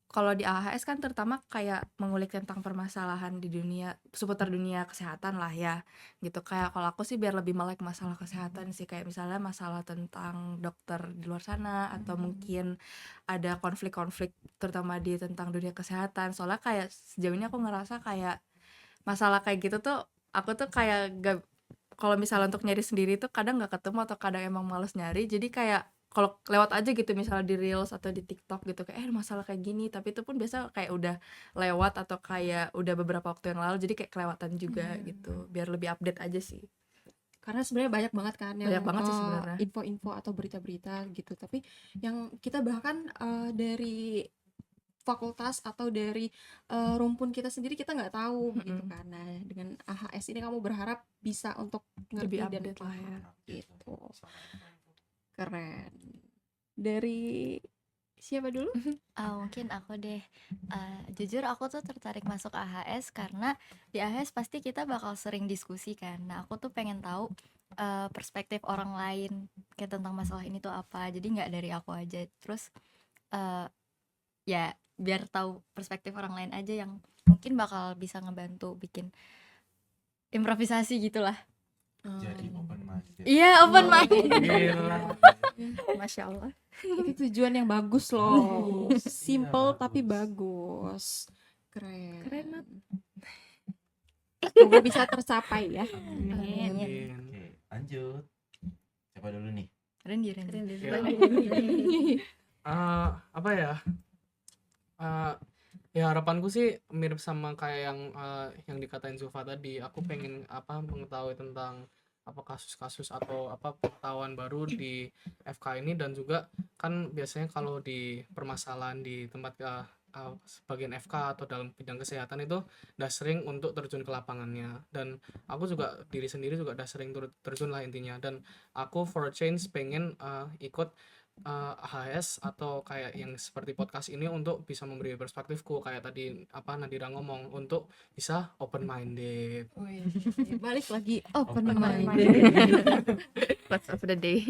Speaker 6: kalau di AHS kan terutama kayak mengulik tentang permasalahan di dunia seputar dunia kesehatan lah ya gitu. Kayak kalau aku sih biar lebih melek masalah kesehatan sih, kayak misalnya masalah tentang dokter di luar sana atau mungkin ada konflik-konflik terutama di tentang dunia kesehatan. Soalnya kayak sejauh ini aku ngerasa kayak masalah kayak gitu tuh aku tuh kayak gak, kalau misalnya untuk nyari sendiri tuh kadang nggak ketemu atau kadang emang males nyari, jadi kayak kalau lewat aja gitu misalnya di Reels atau di TikTok gitu kayak masalah kayak gini, tapi itu pun biasa kayak udah lewat atau kayak udah beberapa waktu yang lalu, jadi kayak kelewatan juga gitu, biar lebih update aja sih.
Speaker 1: Karena sebenarnya banyak banget kan yang
Speaker 6: Banyak banget sih sebenarnya.
Speaker 1: info-info atau berita-berita gitu, tapi yang kita bahkan dari fakultas atau dari rumpun kita sendiri kita nggak tahu gitu kan. Nah, dengan AHS ini kamu berharap bisa untuk ngerti
Speaker 6: Lebih
Speaker 1: dan
Speaker 6: update lah ya.
Speaker 1: gitu. Keren. Dari siapa dulu?
Speaker 5: Mungkin aku deh. Jujur aku tuh tertarik masuk AHS karena di AHS pasti kita bakal sering diskusi kan. Nah, aku tuh pengen tahu perspektif orang lain kayak tentang masalah ini tuh apa. Jadi nggak dari aku aja. Terus ya biar tahu perspektif orang lain aja yang mungkin bakal bisa ngebantu bikin improvisasi gitulah.
Speaker 2: Jadi open minded.
Speaker 5: Iya, open mind.
Speaker 3: Gila.
Speaker 6: Masya Allah.
Speaker 1: Itu tujuan yang bagus loh. Simple tapi bagus. Keren.
Speaker 6: Keren, Nat.
Speaker 1: Semoga bisa tercapai ya.
Speaker 4: Amin.
Speaker 3: Amin.
Speaker 2: Oke, lanjut. Siapa dulu nih?
Speaker 5: Rendi.
Speaker 3: Apa ya? Ya harapanku sih mirip sama kayak yang dikatain Zulfa tadi. Aku pengen mengetahui tentang kasus-kasus atau pengetahuan baru di FK ini, dan juga kan biasanya kalau di permasalahan di tempat sebagian FK atau dalam bidang kesehatan itu udah sering untuk terjun ke lapangannya, dan aku juga diri sendiri juga udah sering terjun lah intinya, dan aku for a change pengen ikut AHS atau kayak yang seperti podcast ini untuk bisa memberi perspektifku kayak tadi Nadira ngomong, untuk bisa open minded.
Speaker 1: Balik lagi open
Speaker 2: Open
Speaker 1: minded.
Speaker 6: Quotes of the day.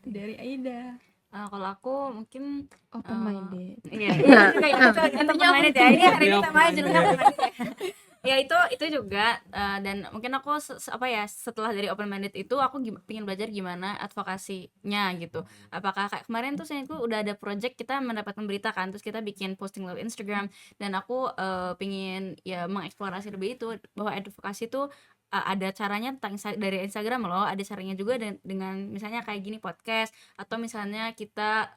Speaker 1: Dari Aida.
Speaker 4: Kalau aku mungkin
Speaker 1: Open minded.
Speaker 4: iya kayak open minded ya. Ini hari ini
Speaker 3: Iya,
Speaker 4: temanya
Speaker 3: open
Speaker 4: judulnya
Speaker 3: minded.
Speaker 4: open minded ya. Ya itu juga dan mungkin aku setelah dari open minded itu aku pengen belajar gimana advokasinya gitu. Apakah kayak kemarin tuh saya udah ada project kita mendapatkan berita kan, terus kita bikin posting lewat Instagram, dan aku pengen ya mengeksplorasi lebih itu bahwa advokasi tuh ada caranya dari Instagram loh, ada caranya juga dengan misalnya kayak gini podcast, atau misalnya kita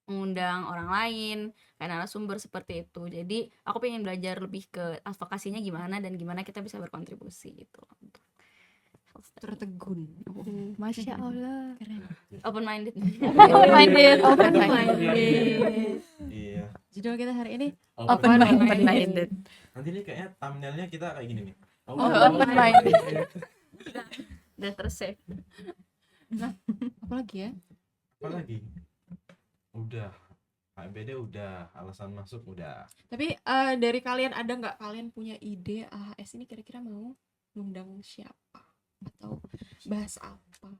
Speaker 4: mengundang orang lain kayak narasumber seperti itu. Jadi aku pengen belajar lebih ke advokasinya gimana dan gimana kita bisa berkontribusi gitu.
Speaker 1: Tertegun.
Speaker 6: Masya Allah.
Speaker 4: Open minded.
Speaker 5: Open minded.
Speaker 1: Open minded.
Speaker 2: Iya.
Speaker 1: Judul kita hari ini
Speaker 5: Open
Speaker 6: Open minded.
Speaker 2: Nanti nih kayaknya thumbnailnya kita kayak gini nih.
Speaker 5: Open minded.
Speaker 4: Udah tersave.
Speaker 1: apa lagi ya?
Speaker 2: Apa lagi? Udah. HMPD udah, alasan masuk udah.
Speaker 1: Tapi dari kalian ada nggak kalian punya ide AHS ini kira-kira mau ngundang siapa atau bahas apa?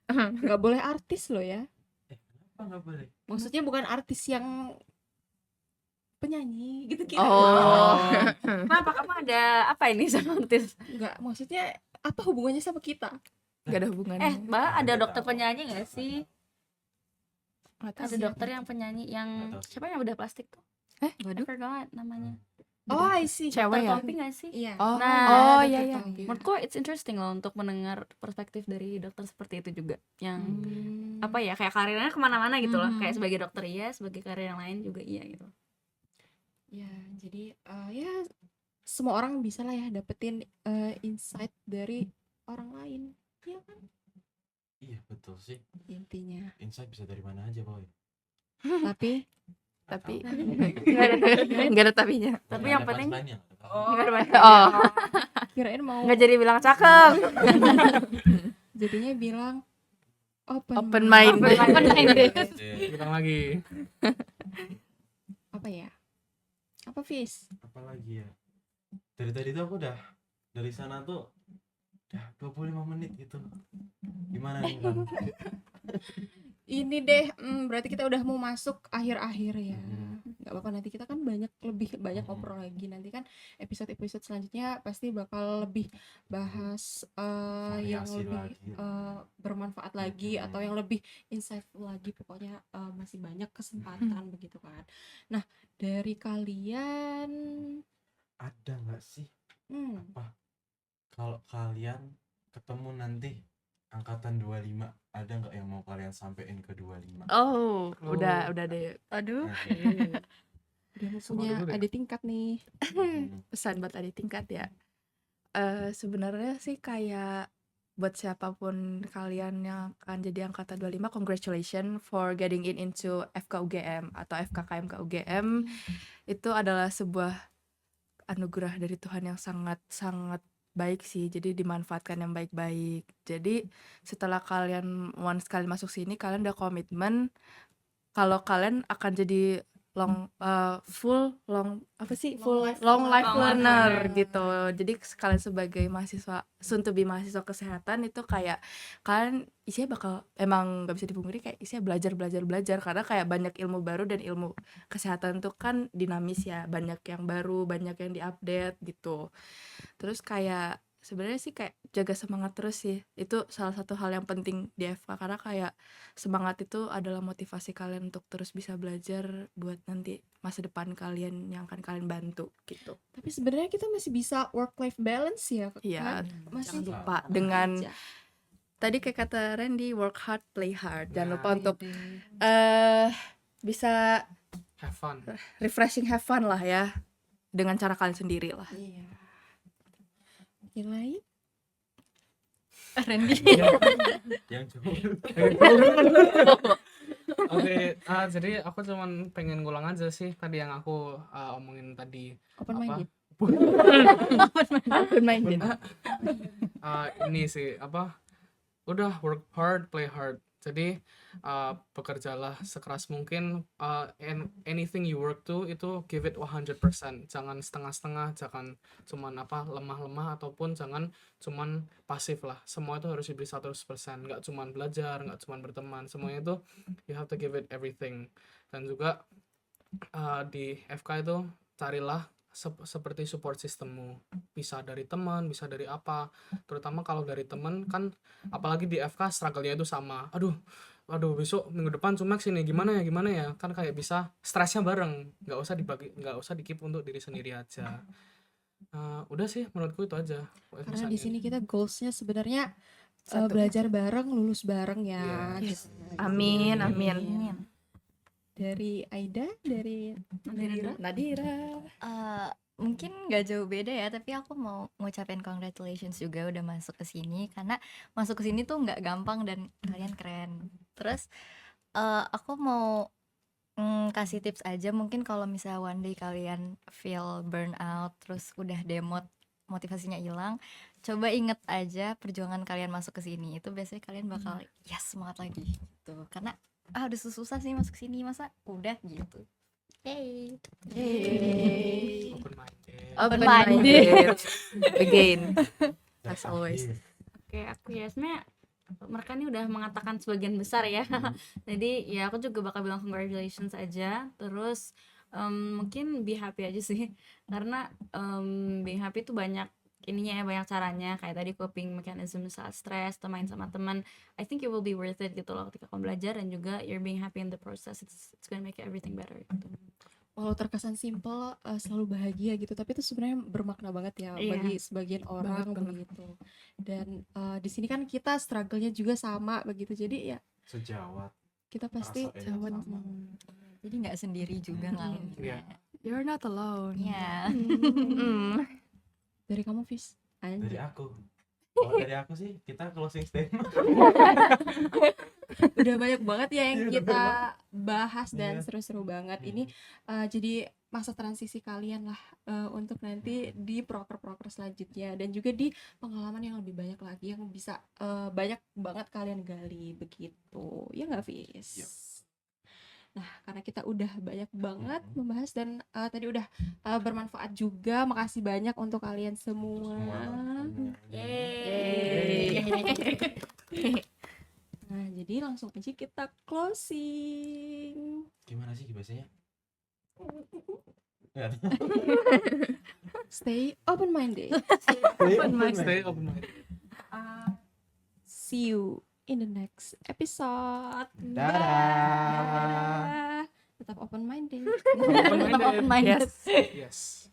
Speaker 1: Nggak boleh artis loh ya.
Speaker 2: Apa nggak boleh?
Speaker 1: Maksudnya bukan artis yang penyanyi gitu kira.
Speaker 6: Oh.
Speaker 4: Kenapa kamu ada apa ini sama artis?
Speaker 1: Nggak, maksudnya apa hubungannya sama kita?
Speaker 6: Gak ada hubungannya.
Speaker 4: Mbak, ada
Speaker 2: Nggak
Speaker 4: dokter
Speaker 2: tahu.
Speaker 4: penyanyi nggak sih?
Speaker 6: Nggak tahu
Speaker 4: Ada
Speaker 6: sih.
Speaker 4: dokter yang penyanyi yang
Speaker 2: Nggak tahu sih.
Speaker 4: siapa yang udah plastik tuh? I
Speaker 6: Waduh.
Speaker 4: forgot namanya.
Speaker 1: Oh, I see.
Speaker 6: Cewek ya?
Speaker 4: Topi nggak sih?
Speaker 1: Iya.
Speaker 6: Oh,
Speaker 4: Nah,
Speaker 6: oh
Speaker 1: Dokter
Speaker 6: iya iya.
Speaker 1: Tompi.
Speaker 4: Menurutku it's interesting loh untuk mendengar perspektif dari dokter seperti itu juga, yang apa ya, kayak karirnya kemana-mana gitu loh, kayak sebagai dokter iya, sebagai karir yang lain juga iya gitu.
Speaker 1: Ya, jadi ya semua orang bisa lah ya dapetin insight dari orang lain, ya kan
Speaker 2: Iya betul sih.
Speaker 1: intinya.
Speaker 2: Insight bisa dari mana aja boy.
Speaker 1: Tapi
Speaker 6: Tapi
Speaker 4: Nggak
Speaker 6: nggak ada tapinya.
Speaker 4: Tapi
Speaker 2: Nggak
Speaker 4: yang
Speaker 2: ada
Speaker 4: penting
Speaker 2: punchline-nya.
Speaker 6: Oh.
Speaker 1: kirain mau
Speaker 4: nggak jadi bilang cakep.
Speaker 1: jadinya bilang
Speaker 6: Open minded.
Speaker 2: Iya.
Speaker 3: Ulang lagi.
Speaker 1: apa ya? Apa Fis?
Speaker 2: Apa lagi ya? Dari tadi tuh aku udah dari sana tuh udah 25 menit gitu. Gimana nih Bang?
Speaker 1: Ini deh, berarti kita udah mau masuk akhir-akhir ya.
Speaker 2: Hmm.
Speaker 1: Nggak apa-apa, nanti kita kan lebih banyak
Speaker 2: Hmm.
Speaker 1: ngobrol lagi. Nanti kan episode-episode selanjutnya pasti bakal lebih bahas yang
Speaker 2: Variasi
Speaker 1: lebih
Speaker 2: lagi.
Speaker 1: bermanfaat lagi
Speaker 2: Hmm.
Speaker 1: atau yang lebih insightful lagi. Pokoknya masih banyak kesempatan begitu kan. Nah, dari kalian
Speaker 2: Ada nggak sih
Speaker 1: hmm,
Speaker 2: apa kalau kalian
Speaker 7: ketemu nanti angkatan 25, ada nggak yang mau kalian sampein ke 25?
Speaker 6: Oh, udah deh.
Speaker 5: Aduh.
Speaker 7: Nah,
Speaker 1: Udah mau
Speaker 3: Sama
Speaker 1: punya
Speaker 3: dulu deh.
Speaker 1: adik tingkat nih.
Speaker 6: Pesan buat adik tingkat ya. Sebenarnya sih kayak buat siapapun kalian yang akan jadi angkatan 25, congratulations for getting into FKUGM atau FKKMK UGM. Itu adalah sebuah anugerah dari Tuhan yang sangat-sangat baik sih. Jadi dimanfaatkan yang baik-baik. Jadi setelah kalian once kalian masuk sini, kalian udah komitmen kalau kalian akan jadi full long life learner gitu. Jadi kalian sebagai mahasiswa soon to be mahasiswa kesehatan itu kayak kalian isinya bakal emang nggak bisa dipungkiri kayak isinya belajar karena kayak banyak ilmu baru dan ilmu kesehatan tuh kan dinamis ya, banyak yang baru, banyak yang diupdate gitu. Terus kayak sebenarnya sih kayak jaga semangat terus sih, itu salah satu hal yang penting di FK karena kayak semangat itu adalah motivasi kalian untuk terus bisa belajar buat nanti masa depan kalian yang akan kalian bantu gitu.
Speaker 1: Tapi sebenarnya kita masih bisa work life balance ya
Speaker 6: Iya,
Speaker 1: kan? Masih
Speaker 6: jangan lupa
Speaker 1: sama
Speaker 6: dengan
Speaker 1: aja.
Speaker 6: tadi kayak kata Randy, work hard play hard, jangan
Speaker 3: Nah,
Speaker 6: lupa untuk bisa
Speaker 3: Have fun.
Speaker 6: refreshing, have fun lah ya dengan cara kalian sendiri lah.
Speaker 1: Iya. Yang lain?
Speaker 5: Randy.
Speaker 7: yang jauh.
Speaker 3: Oke, jadi aku cuman pengen ngulang aja sih tadi yang aku omongin tadi.
Speaker 1: Open
Speaker 3: Apa?
Speaker 1: minded.
Speaker 6: Open minded.
Speaker 3: Ini sih apa? Udah work hard, play hard. Jadi bekerjalah sekeras mungkin. And anything you work to itu give it 100%. Jangan setengah-setengah, jangan cuman lemah-lemah ataupun jangan cuman pasif lah. Semua itu harus diberi 100%. Nggak cuman belajar, nggak cuman berteman. Semuanya itu you have to give it everything. Dan juga di FK itu carilah seperti support sistemmu, bisa dari teman, bisa dari apa, terutama kalau dari teman kan, apalagi di FK struggle-nya itu sama, aduh besok minggu depan Cumex ini gimana ya, kan kayak bisa stresnya bareng, nggak usah dikip untuk diri sendiri aja. Udah sih menurutku itu aja.
Speaker 1: Karena di sini kita goalsnya sebenarnya
Speaker 6: Satu.
Speaker 1: belajar bareng, lulus bareng ya.
Speaker 3: Yes.
Speaker 1: Gitu.
Speaker 6: Amin.
Speaker 1: Dari Aida, dari
Speaker 6: Nadira.
Speaker 5: Mungkin nggak jauh beda ya, tapi aku mau ngucapin congratulations juga udah masuk ke sini, karena masuk ke sini tuh nggak gampang dan kalian keren. Terus aku mau kasih tips aja, mungkin kalau misalnya one day kalian feel burnout, terus udah demot, motivasinya hilang, coba inget aja perjuangan kalian masuk ke sini, itu biasanya kalian bakal yes semangat lagi gitu, karena udah susah sih masuk sini, masa udah gitu. Hey.
Speaker 3: Open minded.
Speaker 6: Again, as always.
Speaker 4: Oke, aku ya sebenarnya mereka ini udah mengatakan sebagian besar ya. Jadi ya aku juga bakal bilang congratulations aja. Terus mungkin be happy aja sih. Karena being happy tuh banyak ininya ya, banyak caranya. Kayak tadi coping mechanism saat stres atau main sama teman. I think it will be worth it gitu loh ketika kamu belajar, dan juga you're being happy in the process. It's gonna make everything better gitu.
Speaker 1: walau terkesan simple, selalu bahagia gitu, tapi itu sebenarnya bermakna banget ya
Speaker 4: Iya.
Speaker 1: bagi sebagian orang begitu. Dan di sini kan kita struggle-nya juga sama begitu, jadi ya
Speaker 7: Sejawat.
Speaker 1: kita pasti
Speaker 7: Rasain yang sama.
Speaker 5: Jadi nggak sendiri juga ngalamin.
Speaker 3: Iya.
Speaker 6: You're not alone.
Speaker 5: Iya.
Speaker 1: Dari kamu, Fis.
Speaker 7: Dari
Speaker 1: Anjir.
Speaker 7: aku. Kalau dari aku sih kita closing statement.
Speaker 1: Udah banyak banget ya yang
Speaker 7: Iya, udah
Speaker 1: kita
Speaker 7: banyak.
Speaker 1: bahas dan
Speaker 7: Iya.
Speaker 1: seru-seru banget. Ini jadi masa transisi kalian lah untuk nanti di proker-proker selanjutnya, dan juga di pengalaman yang lebih banyak lagi yang bisa banyak banget kalian gali begitu. Ya nggak, Fis?
Speaker 7: Yep.
Speaker 1: Nah, karena kita udah banyak banget membahas dan tadi udah bermanfaat juga. Makasih banyak untuk kalian semua.
Speaker 5: Yeay.
Speaker 1: Nah, jadi langsung aja kita closing.
Speaker 7: Gimana sih bahasanya?
Speaker 1: Stay open minded.
Speaker 3: Stay open minded.
Speaker 1: See you in the next episode.
Speaker 7: Dadah.
Speaker 1: Tetap open minded.
Speaker 3: Open minded.
Speaker 5: Open minded.
Speaker 6: Yes.
Speaker 3: Yes.